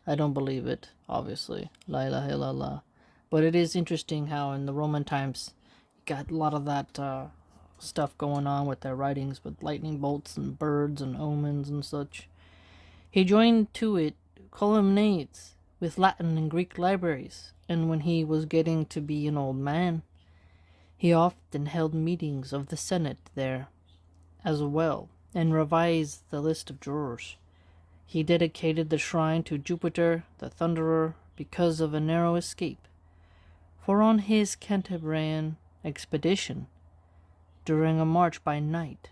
I don't believe it, obviously. La ilaha illallah. But it is interesting how in the Roman times you got a lot of that stuff going on with their writings, with lightning bolts and birds and omens and such. He joined to it columnades with Latin and Greek libraries, and when he was getting to be an old man, he often held meetings of the Senate there as well, and revised the list of jurors. He dedicated the shrine to Jupiter, the Thunderer, because of a narrow escape. For on his Cantabrian expedition, during a march by night,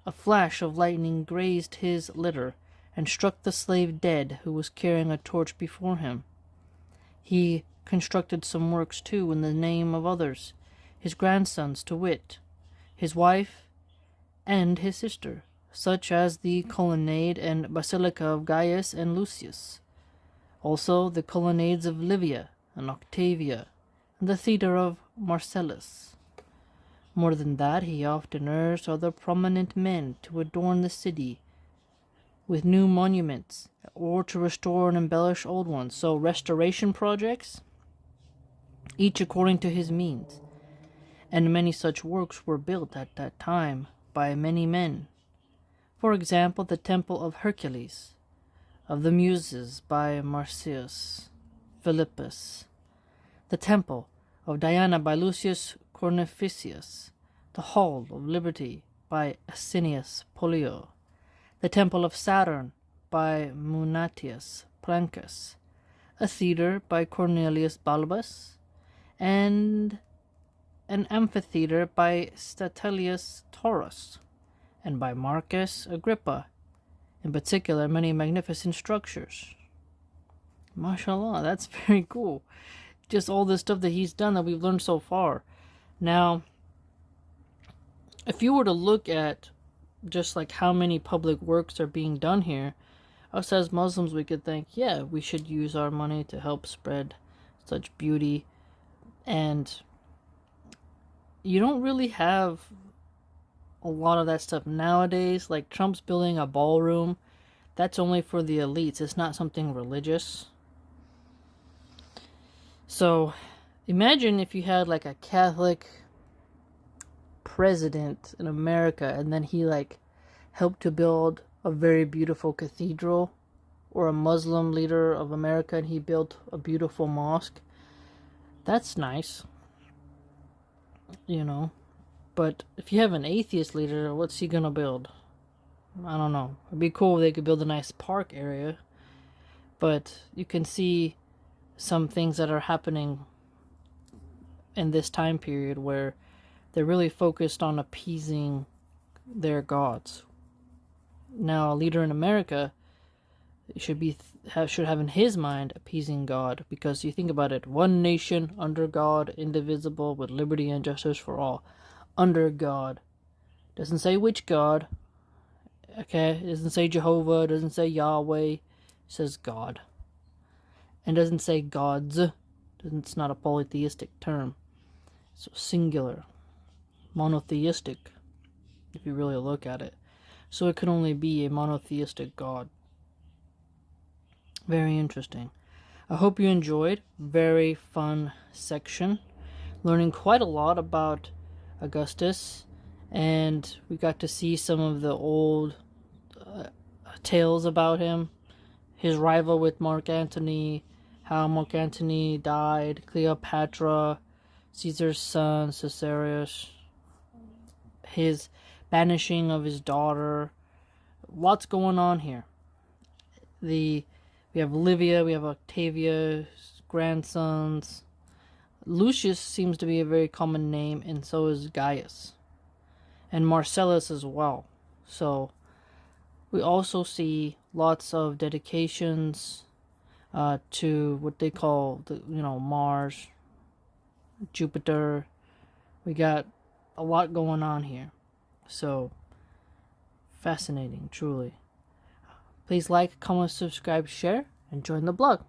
a flash of lightning grazed his litter and struck the slave dead who was carrying a torch before him. He constructed some works too in the name of others, his grandsons to wit, his wife and his sister, such as the colonnade and basilica of Gaius and Lucius, also the colonnades of Livia and Octavia, and the theatre of Marcellus. More than that, he often urged other prominent men to adorn the city with new monuments, or to restore and embellish old ones. So restoration projects, each according to his means. And many such works were built at that time by many men. For example, the Temple of Hercules, of the Muses by Marcius Philippus, the Temple of Diana by Lucius Cornificius, the Hall of Liberty by Asinius Pollio, the Temple of Saturn by Munatius Plancus, a theatre by Cornelius Balbus, and an amphitheatre by Statilius Taurus. and by Marcus Agrippa, in particular many magnificent structures. MashaAllah, that's very cool. Just all the stuff that he's done that we've learned so far. Now, if you were to look at just like how many public works are being done here, us as Muslims, we could think, yeah, we should use our money to help spread such beauty. And you don't really have a lot of that stuff nowadays. Like Trump's building a ballroom. That's only for the elites. It's not something religious. So imagine if you had like a Catholic president in America and then he like helped to build a very beautiful cathedral, or a Muslim leader of America and he built a beautiful mosque. That's nice, you know. But if you have an atheist leader, what's he gonna build? I don't know. It'd be cool if they could build a nice park area. But you can see some things that are happening in this time period where they're really focused on appeasing their gods. Now, a leader in America should have in his mind appeasing God, because you think about it, one nation under God, indivisible, with liberty and justice for all. Under God. Doesn't say which God. Okay, it doesn't say Jehovah, it doesn't say Yahweh, it says God. And it doesn't say gods. It's not a polytheistic term. So singular. Monotheistic, if you really look at it. So it can only be a monotheistic God. Very interesting. I hope you enjoyed. Very fun section. Learning quite a lot about Augustus. And we got to see some of the old tales about him. His rival with Mark Antony. How Mark Antony died. Cleopatra. Caesar's son, Caesarius. His banishing of his daughter. Lots going on here. We have Livia, we have Octavia's grandsons. Lucius seems to be a very common name, and so is Gaius. And Marcellus as well. So we also see lots of dedications to what they call Mars, Jupiter. We got a lot going on here. So fascinating, truly. Please like, comment, subscribe, share, and join the blog.